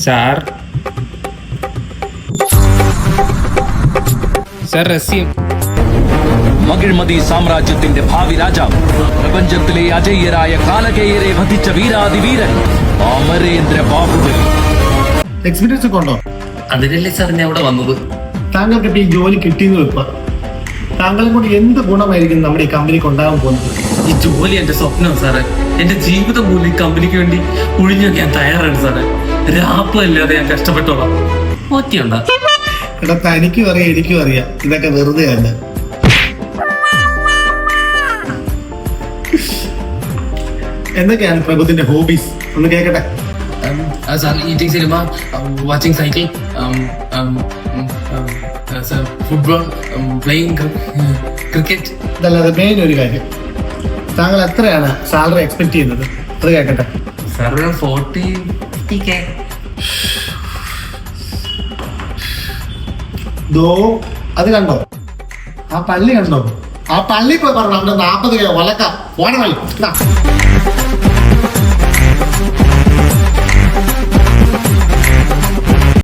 Sir sir regime മകിഴ്മതി സാമ്രാജ്യത്തിന്റെ ഭാവി രാജാവ്, പ്രപഞ്ചത്തിലെ അജയ്യരായ കാലകേയരെ വധിച്ച വീരാതിവീരൻ അമരേന്ദ്ര ബാഹുബലി. എക്സ്പീരിയൻസ് ഒക്കെ ഉണ്ടോ? അതിനല്ലേ സാർ ഞാൻ ഇവിടെ വന്നത്. താങ്കൾക്ക് ഇപ്പൊ ഈ ജോലി കിട്ടിയെന്ന് വെക്കുക, താങ്കളെ കൊണ്ട് എന്ത് ഗുണമായിരിക്കും നമ്മുടെ ഈ കമ്പനിക്ക് ഉണ്ടാകാൻ പോകുന്നത്? ഈ ജോലി എന്റെ സ്വപ്നമാണ് സാറേ. എന്റെ ജീവിതം പോലും ഈ കമ്പനിക്ക് വേണ്ടി ഒഴിഞ്ഞൊക്കെ ഞാൻ തയ്യാറാണ് സാറേ. രാപ്പല്ലാതെ ഞാൻ കഷ്ടപ്പെട്ടോളാം. ഓക്കെയുണ്ടോ? എടാ, തനിക്കും അറിയാം എനിക്കും അറിയാം ഇതൊക്കെ വെറുതെ അല്ല. എന്തൊക്കെയാണ് പ്രഭുത്തിന്റെ ഹോബീസ് ഒന്ന് കേക്കട്ടെ. Sir eating cinema, watching cycle, football, playing cricket. ഇതല്ലാതെ മെയിൻ ഒരു കാര്യം, താങ്കൾ എത്രയാണ് സാലറി എക്സ്പെക്ട് ചെയ്യുന്നത്? അത് കേക്കട്ടെ. Sir 40K. അത് കണ്ടോ? ആ പള്ളി കണ്ടോ? ആ പള്ളി പോയി പറഞ്ഞു 40K വളക്കാം. ഓണമായി